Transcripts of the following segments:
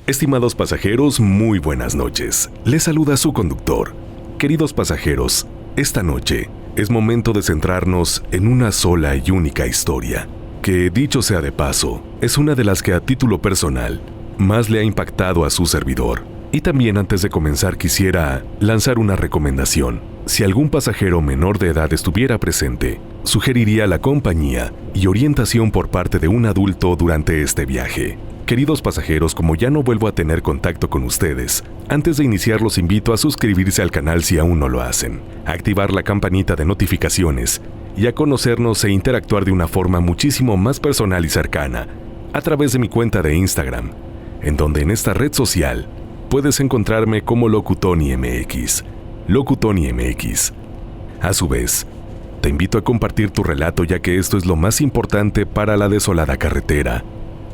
Estimados pasajeros, muy buenas noches. Les saluda su conductor. Queridos pasajeros, esta noche es momento de centrarnos en una sola y única historia, que, dicho sea de paso, es una de las que a título personal más le ha impactado a su servidor. Y también antes de comenzar quisiera lanzar una recomendación. Si algún pasajero menor de edad estuviera presente, sugeriría la compañía y orientación por parte de un adulto durante este viaje. Queridos pasajeros, como ya no vuelvo a tener contacto con ustedes, antes de iniciar los invito a suscribirse al canal si aún no lo hacen, a activar la campanita de notificaciones y a conocernos e interactuar de una forma muchísimo más personal y cercana a través de mi cuenta de Instagram, en donde en esta red social puedes encontrarme como LocuTonyMX. LocuTonyMX. A su vez, te invito a compartir tu relato, ya que esto es lo más importante para la desolada carretera.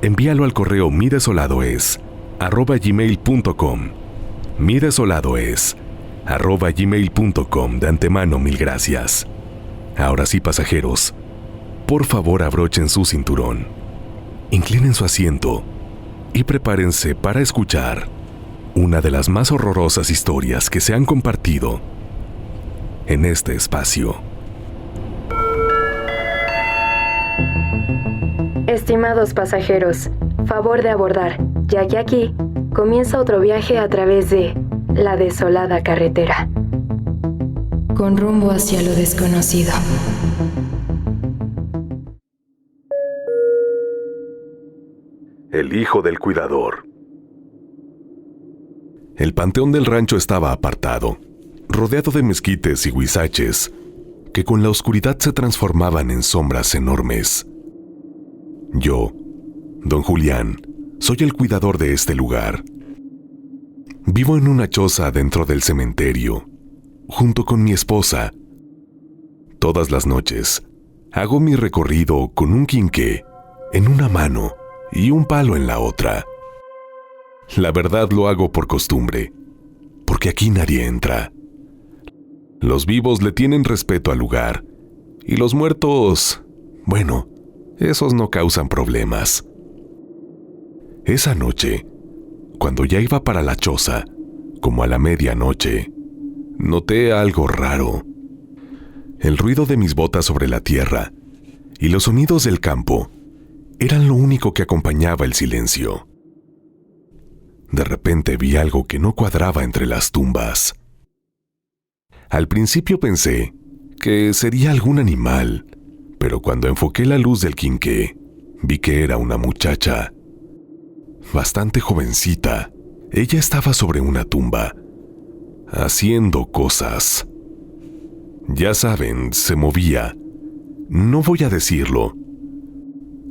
Envíalo al correo midesoladoes@gmail.com. midesoladoes@gmail.com. De antemano, mil gracias. Ahora sí, pasajeros, por favor abrochen su cinturón, inclinen su asiento y prepárense para escuchar una de las más horrorosas historias que se han compartido en este espacio. Estimados pasajeros, favor de abordar, ya que aquí comienza otro viaje a través de la desolada carretera, con rumbo hacia lo desconocido. El hijo del cuidador. El panteón del rancho estaba apartado, rodeado de mezquites y huizaches que con la oscuridad se transformaban en sombras enormes. Yo, don Julián, soy el cuidador de este lugar. Vivo en una choza dentro del cementerio, junto con mi esposa. Todas las noches, hago mi recorrido con un quinqué en una mano y un palo en la otra. La verdad lo hago por costumbre, porque aquí nadie entra. Los vivos le tienen respeto al lugar, y los muertos, bueno, esos no causan problemas. Esa noche, cuando ya iba para la choza, como a la medianoche, noté algo raro. El ruido de mis botas sobre la tierra y los sonidos del campo eran lo único que acompañaba el silencio. De repente vi algo que no cuadraba entre las tumbas. Al principio pensé que sería algún animal, pero cuando enfoqué la luz del quinqué, vi que era una muchacha. Bastante jovencita. Ella estaba sobre una tumba, haciendo cosas. Ya saben, se movía. No voy a decirlo,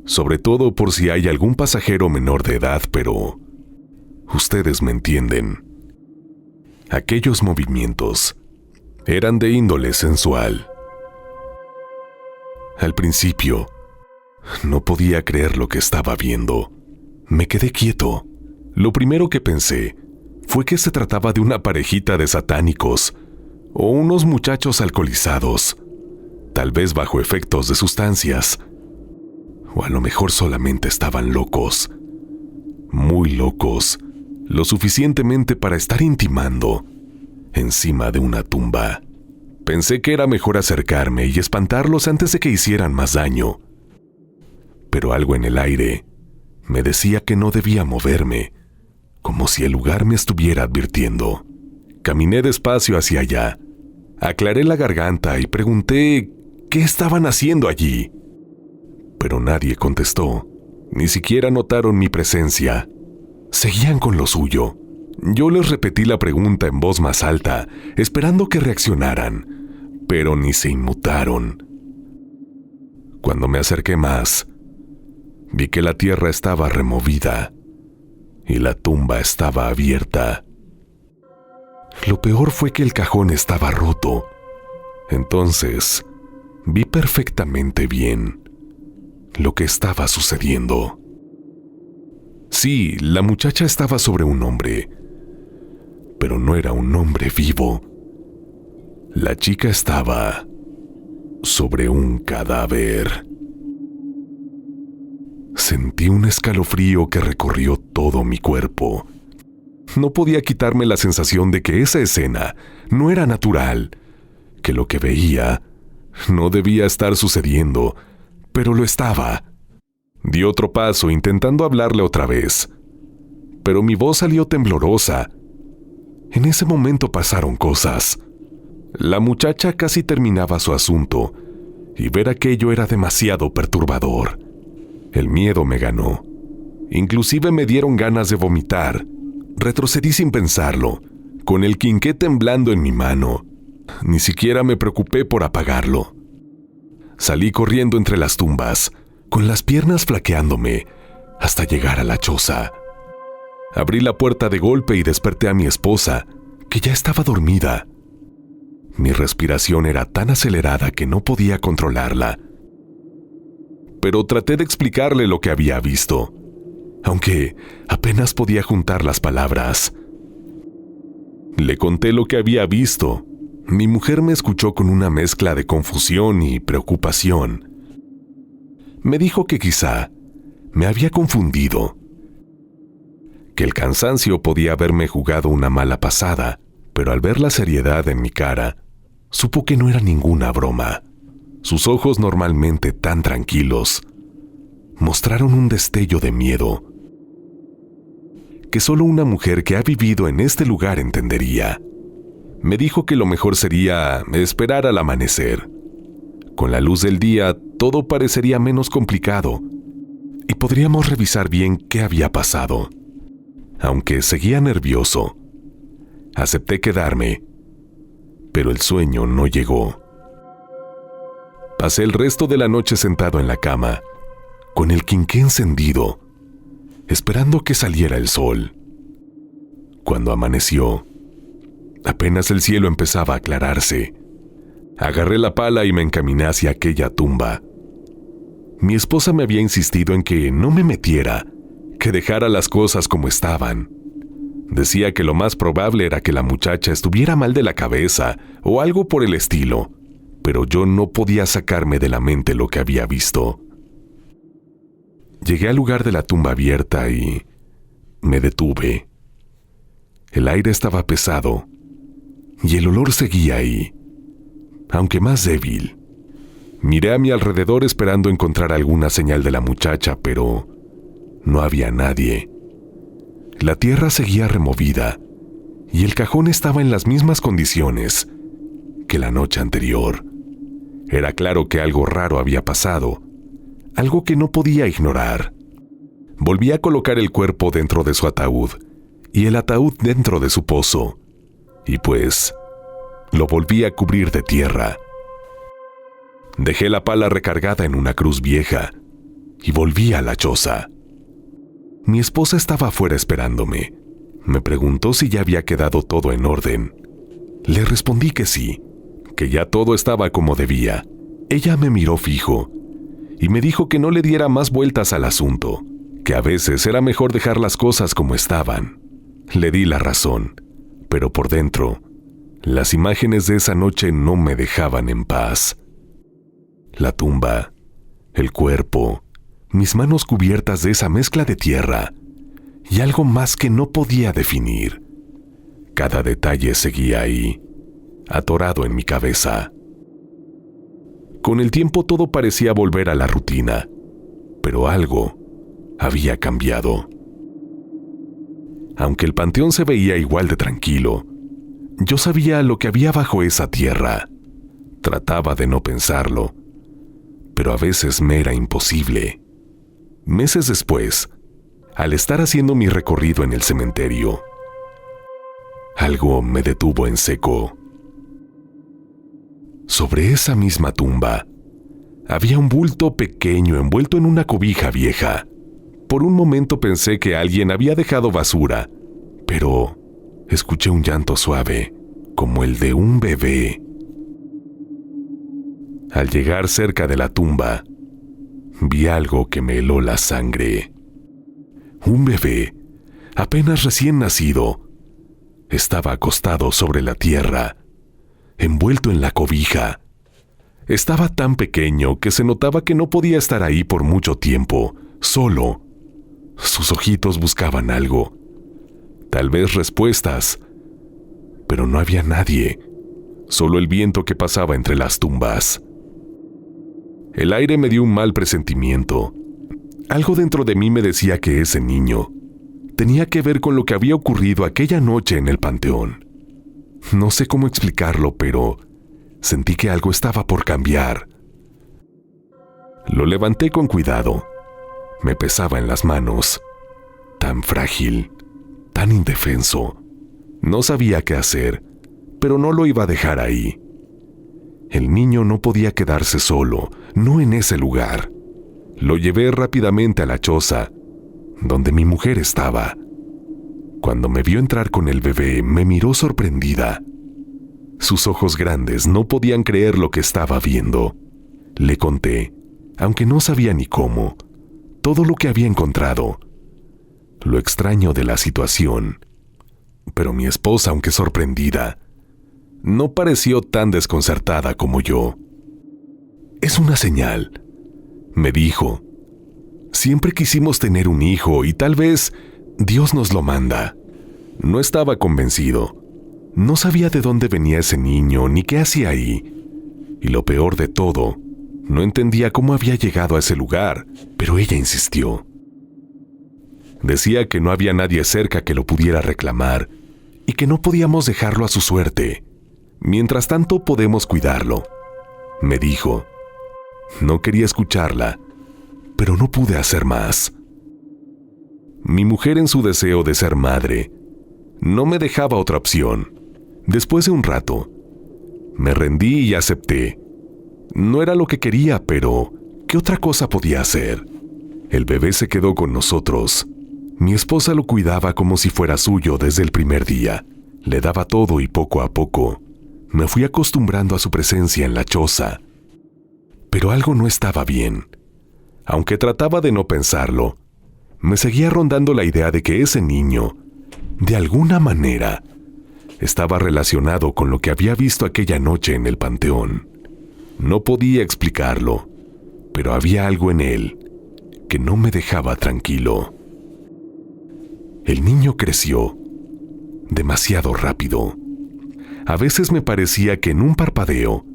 sobre todo por si hay algún pasajero menor de edad, pero ustedes me entienden. Aquellos movimientos eran de índole sensual. Al principio, no podía creer lo que estaba viendo. Me quedé quieto. Lo primero que pensé fue que se trataba de una parejita de satánicos o unos muchachos alcoholizados, tal vez bajo efectos de sustancias. O a lo mejor solamente estaban locos, muy locos, lo suficientemente para estar intimando encima de una tumba. Pensé que era mejor acercarme y espantarlos antes de que hicieran más daño. Pero algo en el aire me decía que no debía moverme, como si el lugar me estuviera advirtiendo. Caminé despacio hacia allá, aclaré la garganta y pregunté qué estaban haciendo allí. Pero nadie contestó, ni siquiera notaron mi presencia. Seguían con lo suyo. Yo les repetí la pregunta en voz más alta, esperando que reaccionaran, pero ni se inmutaron. Cuando me acerqué más, vi que la tierra estaba removida y la tumba estaba abierta. Lo peor fue que el cajón estaba roto. Entonces, vi perfectamente bien lo que estaba sucediendo. Sí, la muchacha estaba sobre un hombre, pero no era un hombre vivo. La chica estaba sobre un cadáver. Sentí un escalofrío que recorrió todo mi cuerpo No podía quitarme la sensación de que esa escena no era natural, que lo que veía no debía estar sucediendo, pero lo estaba. Di otro paso intentando hablarle otra vez, pero mi voz salió temblorosa. En ese momento pasaron cosas. La muchacha casi terminaba su asunto, y ver aquello era demasiado perturbador. El miedo me ganó. Inclusive me dieron ganas de vomitar. Retrocedí sin pensarlo, con el quinqué temblando en mi mano. Ni siquiera me preocupé por apagarlo. Salí corriendo entre las tumbas, con las piernas flaqueándome, hasta llegar a la choza. Abrí la puerta de golpe y desperté a mi esposa, que ya estaba dormida. Mi respiración era tan acelerada que no podía controlarla. Pero traté de explicarle lo que había visto, aunque apenas podía juntar las palabras. Le conté lo que había visto. Mi mujer me escuchó con una mezcla de confusión y preocupación. Me dijo que quizá me había confundido, que el cansancio podía haberme jugado una mala pasada, pero al ver la seriedad en mi cara, supo que no era ninguna broma. Sus ojos, normalmente tan tranquilos, mostraron un destello de miedo que solo una mujer que ha vivido en este lugar entendería. Me dijo que lo mejor sería esperar al amanecer. Con la luz del día, todo parecería menos complicado y podríamos revisar bien qué había pasado. Aunque seguía nervioso, acepté quedarme, pero el sueño no llegó. Pasé el resto de la noche sentado en la cama, con el quinqué encendido, esperando que saliera el sol. Cuando amaneció, apenas el cielo empezaba a aclararse, agarré la pala y me encaminé hacia aquella tumba. Mi esposa me había insistido en que no me metiera, que dejara las cosas como estaban. Decía que lo más probable era que la muchacha estuviera mal de la cabeza o algo por el estilo, pero yo no podía sacarme de la mente lo que había visto. Llegué al lugar de la tumba abierta y me detuve. El aire estaba pesado y el olor seguía ahí, aunque más débil. Miré a mi alrededor esperando encontrar alguna señal de la muchacha, pero no había nadie. La tierra seguía removida y el cajón estaba en las mismas condiciones que la noche anterior. Era claro que algo raro había pasado, algo que no podía ignorar. Volví a colocar el cuerpo dentro de su ataúd y el ataúd dentro de su pozo, y pues lo volví a cubrir de tierra. Dejé la pala recargada en una cruz vieja y volví a la choza. Mi esposa estaba afuera esperándome. Me preguntó si ya había quedado todo en orden. Le respondí que sí, que ya todo estaba como debía. Ella me miró fijo y me dijo que no le diera más vueltas al asunto, que a veces era mejor dejar las cosas como estaban. Le di la razón, pero por dentro, las imágenes de esa noche no me dejaban en paz. La tumba, el cuerpo, mis manos cubiertas de esa mezcla de tierra y algo más que no podía definir. Cada detalle seguía ahí, atorado en mi cabeza. Con el tiempo todo parecía volver a la rutina, pero algo había cambiado. Aunque el panteón se veía igual de tranquilo, yo sabía lo que había bajo esa tierra. Trataba de no pensarlo, pero a veces me era imposible. Meses después, al estar haciendo mi recorrido en el cementerio, algo me detuvo en seco. Sobre esa misma tumba, había un bulto pequeño envuelto en una cobija vieja. Por un momento pensé que alguien había dejado basura, pero escuché un llanto suave, como el de un bebé. Al llegar cerca de la tumba, vi algo que me heló la sangre. Un bebé, apenas recién nacido, estaba acostado sobre la tierra, envuelto en la cobija. Estaba tan pequeño que se notaba que no podía estar ahí por mucho tiempo, solo. Sus ojitos buscaban algo. tal vez respuestas, pero no había nadie, solo el viento que pasaba entre las tumbas. El aire me dio un mal presentimiento. Algo dentro de mí me decía que ese niño tenía que ver con lo que había ocurrido aquella noche en el panteón. No sé cómo explicarlo, pero sentí que algo estaba por cambiar. Lo levanté con cuidado. Me pesaba en las manos. Tan frágil, tan indefenso. No sabía qué hacer, pero no lo iba a dejar ahí. El niño no podía quedarse solo, no en ese lugar. Lo llevé rápidamente a la choza, donde mi mujer estaba. Cuando me vio entrar con el bebé, me miró sorprendida. Sus ojos grandes no podían creer lo que estaba viendo. Le conté, aunque no sabía ni cómo, todo lo que había encontrado. Lo extraño de la situación. Pero mi esposa, aunque sorprendida, no pareció tan desconcertada como yo. «Es una señal», me dijo. «Siempre quisimos tener un hijo y tal vez Dios nos lo manda». No estaba convencido. No sabía de dónde venía ese niño ni qué hacía ahí. Y lo peor de todo, no entendía cómo había llegado a ese lugar, pero ella insistió. Decía que no había nadie cerca que lo pudiera reclamar y que no podíamos dejarlo a su suerte. Mientras tanto podemos cuidarlo, me dijo. No quería escucharla, pero no pude hacer más. Mi mujer, en su deseo de ser madre, no me dejaba otra opción. Después de un rato, me rendí y acepté. No era lo que quería, pero ¿qué otra cosa podía hacer? El bebé se quedó con nosotros. Mi esposa lo cuidaba como si fuera suyo desde el primer día. Le daba todo y poco a poco me fui acostumbrando a su presencia en la choza. Pero algo no estaba bien. Aunque trataba de no pensarlo, me seguía rondando la idea de que ese niño, de alguna manera, estaba relacionado con lo que había visto aquella noche en el panteón. No podía explicarlo, pero había algo en él que no me dejaba tranquilo. El niño creció demasiado rápido. A veces me parecía que en un parpadeo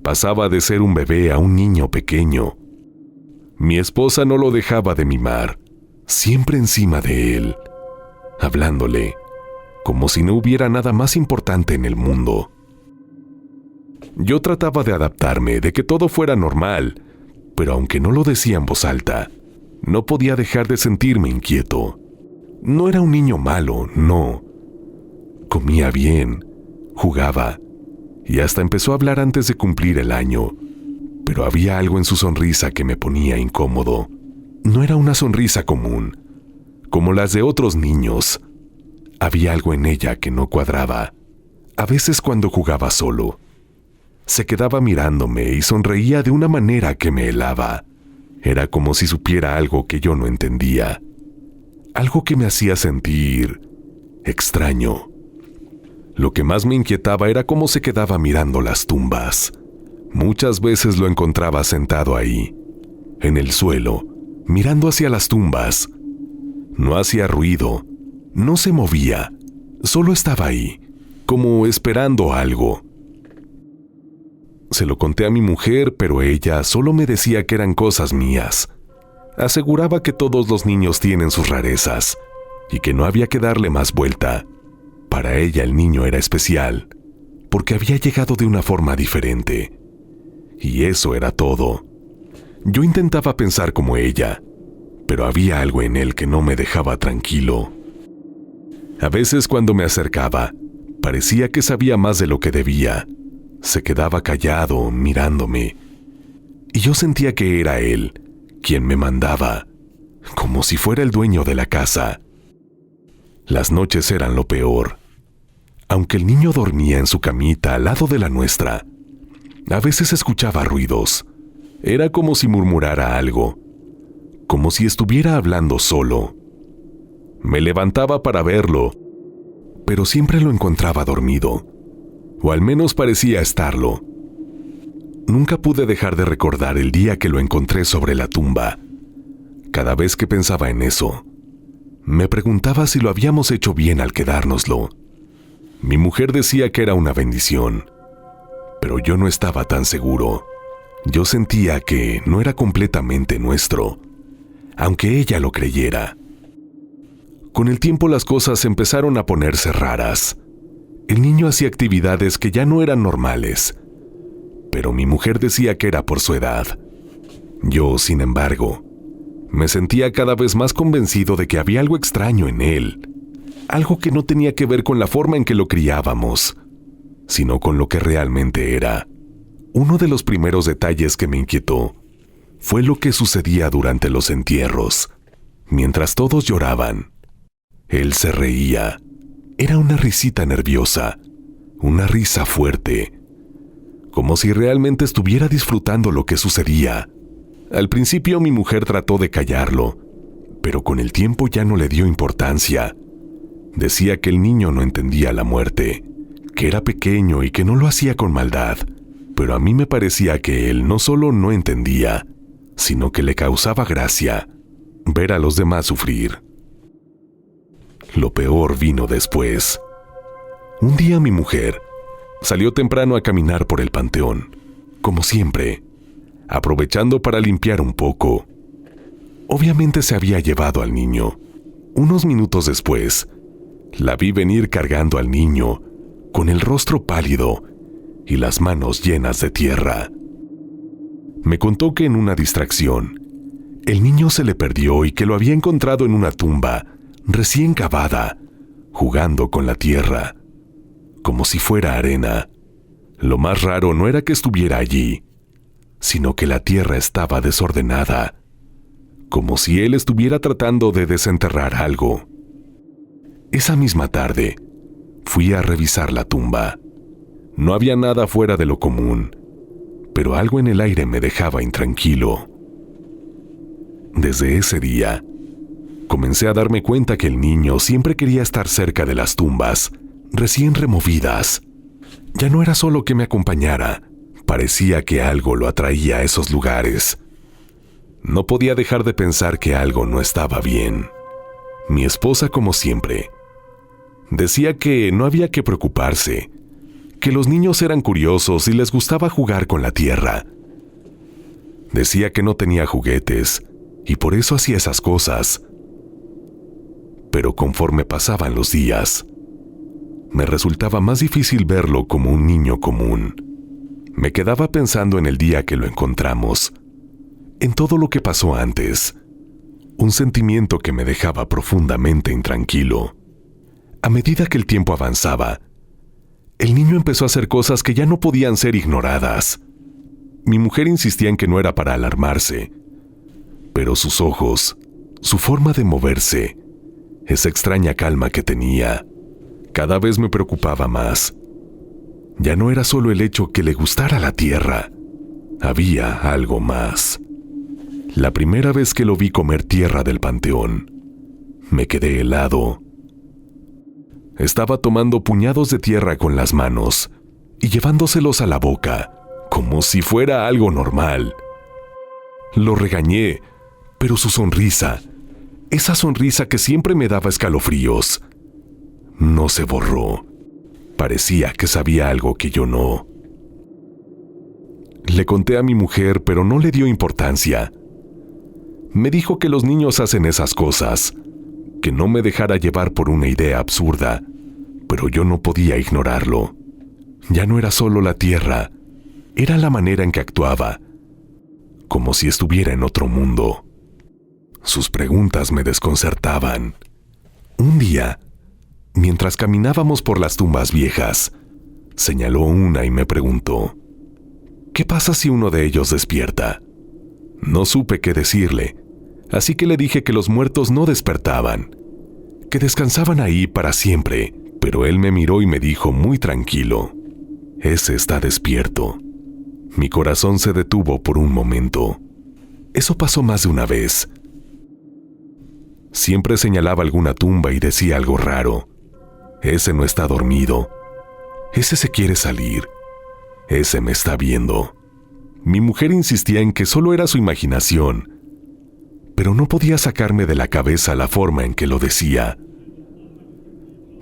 pasaba de ser un bebé a un niño pequeño. Mi esposa no lo dejaba de mimar, siempre encima de él, hablándole, como si no hubiera nada más importante en el mundo. Yo trataba de adaptarme, de que todo fuera normal, pero aunque no lo decía en voz alta, no podía dejar de sentirme inquieto. No era un niño malo, no. Comía bien, jugaba, y hasta empezó a hablar antes de cumplir el año, pero había algo en su sonrisa que me ponía incómodo. No era una sonrisa común, como las de otros niños. Había algo en ella que no cuadraba. A veces cuando jugaba solo, se quedaba mirándome y sonreía de una manera que me helaba. Era como si supiera algo que yo no entendía, algo que me hacía sentir extraño. Lo que más me inquietaba era cómo se quedaba mirando las tumbas. Muchas veces lo encontraba sentado ahí, en el suelo, mirando hacia las tumbas. No hacía ruido, no se movía, solo estaba ahí, como esperando algo. Se lo conté a mi mujer, pero ella solo me decía que eran cosas mías. Aseguraba que todos los niños tienen sus rarezas y que no había que darle más vuelta. Para ella el niño era especial, porque había llegado de una forma diferente. Y eso era todo. Yo intentaba pensar como ella, pero había algo en él que no me dejaba tranquilo. A veces cuando me acercaba, parecía que sabía más de lo que debía. Se quedaba callado, mirándome, y yo sentía que era él quien me mandaba, como si fuera el dueño de la casa. Las noches eran lo peor. Aunque el niño dormía en su camita al lado de la nuestra, a veces escuchaba ruidos. Era como si murmurara algo, como si estuviera hablando solo. Me levantaba para verlo, pero siempre lo encontraba dormido, o al menos parecía estarlo. Nunca pude dejar de recordar el día que lo encontré sobre la tumba. Cada vez que pensaba en eso, Me preguntaba si lo habíamos hecho bien al quedárnoslo. Mi mujer decía que era una bendición, pero yo no estaba tan seguro. Yo sentía que no era completamente nuestro, aunque ella lo creyera. Con el tiempo las cosas empezaron a ponerse raras. El niño hacía actividades que ya no eran normales, pero mi mujer decía que era por su edad. Yo, sin embargo, me sentía cada vez más convencido de que había algo extraño en él, algo que no tenía que ver con la forma en que lo criábamos, sino con lo que realmente era. Uno de los primeros detalles que me inquietó fue lo que sucedía durante los entierros. Mientras todos lloraban, él se reía. Era una risita nerviosa, una risa fuerte, como si realmente estuviera disfrutando lo que sucedía. Al principio mi mujer trató de callarlo, pero con el tiempo ya no le dio importancia. Decía que el niño no entendía la muerte, que era pequeño y que no lo hacía con maldad, pero a mí me parecía que él no solo no entendía, sino que le causaba gracia ver a los demás sufrir. Lo peor vino después. Un día mi mujer salió temprano a caminar por el panteón, como siempre, aprovechando para limpiar un poco. Obviamente se había llevado al niño. Unos minutos después, la vi venir cargando al niño, con el rostro pálido y las manos llenas de tierra. Me contó que en una distracción, el niño se le perdió y que lo había encontrado en una tumba recién cavada, jugando con la tierra, como si fuera arena. Lo más raro no era que estuviera allí, sino que la tierra estaba desordenada, como si él estuviera tratando de desenterrar algo. Esa misma tarde, fui a revisar la tumba. No había nada fuera de lo común, pero algo en el aire me dejaba intranquilo. Desde ese día, comencé a darme cuenta que el niño siempre quería estar cerca de las tumbas, recién removidas. Ya no era solo que me acompañara, parecía que algo lo atraía a esos lugares. No podía dejar de pensar que algo no estaba bien. Mi esposa, como siempre, decía que no había que preocuparse, que los niños eran curiosos y les gustaba jugar con la tierra. Decía que no tenía juguetes y por eso hacía esas cosas. Pero conforme pasaban los días, me resultaba más difícil verlo como un niño común. Me quedaba pensando en el día que lo encontramos, en todo lo que pasó antes, un sentimiento que me dejaba profundamente intranquilo. A medida que el tiempo avanzaba, el niño empezó a hacer cosas que ya no podían ser ignoradas. Mi mujer insistía en que no era para alarmarse, pero sus ojos, su forma de moverse, esa extraña calma que tenía, cada vez me preocupaba más. Ya no era solo el hecho que le gustara la tierra, había algo más. La primera vez que lo vi comer tierra del panteón, me quedé helado. Estaba tomando puñados de tierra con las manos y llevándoselos a la boca, como si fuera algo normal. Lo regañé, pero su sonrisa, esa sonrisa que siempre me daba escalofríos, no se borró. Parecía que sabía algo que yo no. Le conté a mi mujer, pero no le dio importancia. Me dijo que los niños hacen esas cosas, que no me dejara llevar por una idea absurda, pero yo no podía ignorarlo. Ya no era solo la tierra, era la manera en que actuaba, como si estuviera en otro mundo. Sus preguntas me desconcertaban. Un día, mientras caminábamos por las tumbas viejas, señaló una y me preguntó, ¿qué pasa si uno de ellos despierta? No supe qué decirle, así que le dije que los muertos no despertaban, que descansaban ahí para siempre, pero él me miró y me dijo muy tranquilo, ese está despierto. Mi corazón se detuvo por un momento. Eso pasó más de una vez. Siempre señalaba alguna tumba y decía algo raro. Ese no está dormido. Ese se quiere salir. Ese me está viendo. Mi mujer insistía en que solo era su imaginación, pero no podía sacarme de la cabeza la forma en que lo decía.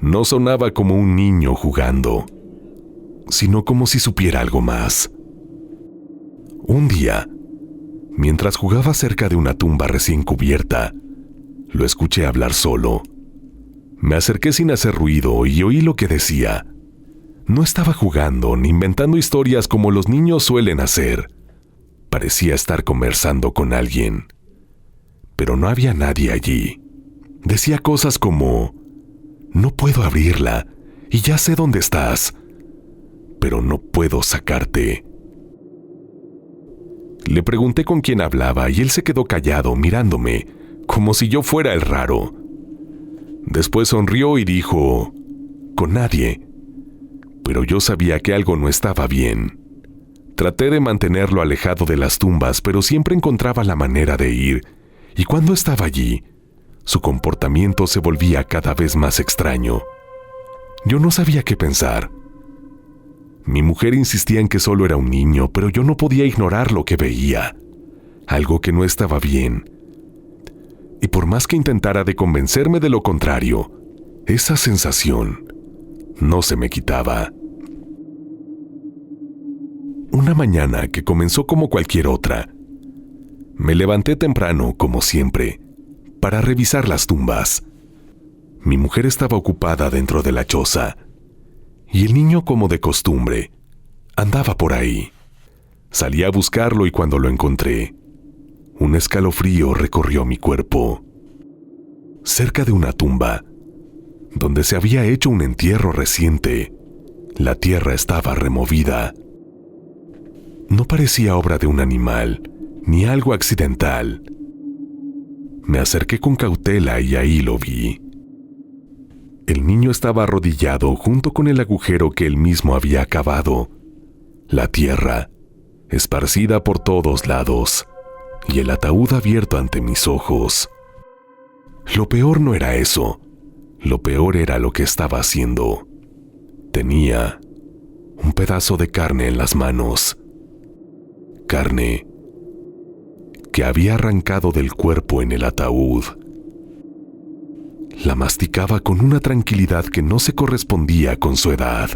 No sonaba como un niño jugando, sino como si supiera algo más. Un día, mientras jugaba cerca de una tumba recién cubierta, lo escuché hablar solo. Me acerqué sin hacer ruido y oí lo que decía. No estaba jugando ni inventando historias como los niños suelen hacer. Parecía estar conversando con alguien, pero no había nadie allí. Decía cosas como: no puedo abrirla y ya sé dónde estás, pero no puedo sacarte. Le pregunté con quién hablaba y él se quedó callado mirándome, como si yo fuera el raro. Después sonrió y dijo: con nadie. Pero yo sabía que algo no estaba bien. Traté de mantenerlo alejado de las tumbas, pero siempre encontraba la manera de ir, y cuando estaba allí, su comportamiento se volvía cada vez más extraño. Yo no sabía qué pensar. Mi mujer insistía en que solo era un niño, pero yo no podía ignorar lo que veía, algo que no estaba bien. Y por más que intentara de convencerme de lo contrario, esa sensación no se me quitaba. Una mañana que comenzó como cualquier otra, me levanté temprano, como siempre, para revisar las tumbas. Mi mujer estaba ocupada dentro de la choza, y el niño, como de costumbre, andaba por ahí. Salí a buscarlo y cuando lo encontré, un escalofrío recorrió mi cuerpo. Cerca de una tumba, donde se había hecho un entierro reciente, la tierra estaba removida. No parecía obra de un animal, ni algo accidental. Me acerqué con cautela y ahí lo vi. El niño estaba arrodillado junto con el agujero que él mismo había cavado. La tierra, esparcida por todos lados, y el ataúd abierto ante mis ojos. Lo peor no era eso. Lo peor era lo que estaba haciendo. Tenía un pedazo de carne en las manos. Carne que había arrancado del cuerpo en el ataúd. La masticaba con una tranquilidad que no se correspondía con su edad.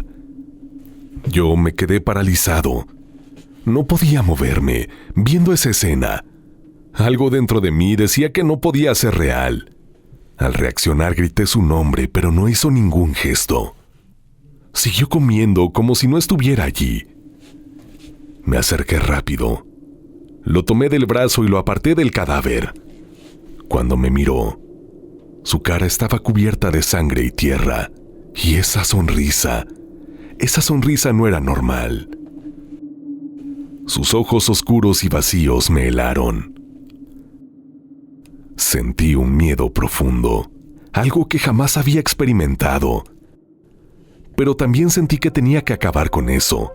Yo me quedé paralizado. No podía moverme, viendo esa escena. Algo dentro de mí decía que no podía ser real. Al reaccionar grité su nombre, pero no hizo ningún gesto. Siguió comiendo como si no estuviera allí. Me acerqué rápido. Lo tomé del brazo y lo aparté del cadáver. Cuando me miró, su cara estaba cubierta de sangre y tierra, y esa sonrisa no era normal. Sus ojos oscuros y vacíos me helaron. Sentí un miedo profundo, algo que jamás había experimentado. Pero también sentí que tenía que acabar con eso,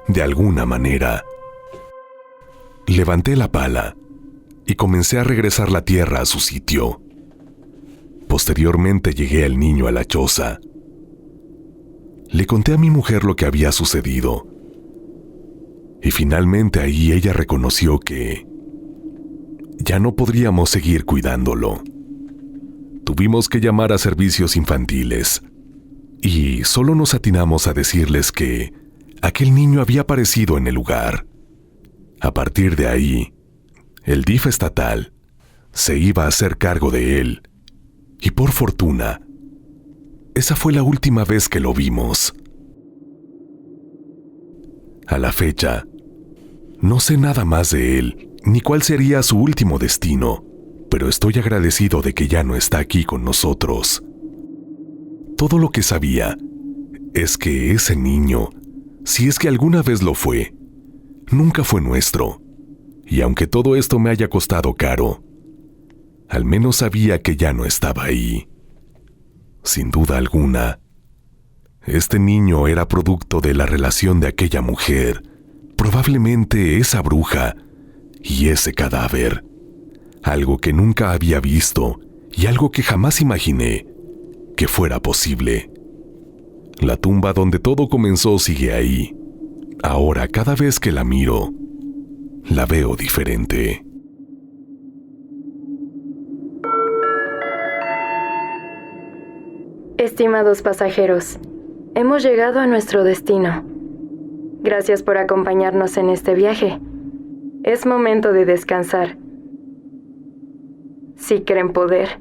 de alguna manera. Levanté la pala y comencé a regresar la tierra a su sitio. Posteriormente llegué al niño a la choza. Le conté a mi mujer lo que había sucedido. Y finalmente ahí ella reconoció que ya no podríamos seguir cuidándolo. Tuvimos que llamar a servicios infantiles y solo nos atinamos a decirles que aquel niño había aparecido en el lugar. A partir de ahí, el DIF estatal se iba a hacer cargo de él. Y por fortuna, esa fue la última vez que lo vimos. A la fecha, no sé nada más de él, ni cuál sería su último destino, pero estoy agradecido de que ya no está aquí con nosotros. Todo lo que sabía es que ese niño, si es que alguna vez lo fue, nunca fue nuestro. Y aunque todo esto me haya costado caro, al menos sabía que ya no estaba ahí. Sin duda alguna, este niño era producto de la relación de aquella mujer, probablemente esa bruja y ese cadáver. Algo que nunca había visto y algo que jamás imaginé que fuera posible. La tumba donde todo comenzó sigue ahí. Ahora, cada vez que la miro, la veo diferente. Estimados pasajeros, hemos llegado a nuestro destino. Gracias por acompañarnos en este viaje. Es momento de descansar. Si creen poder.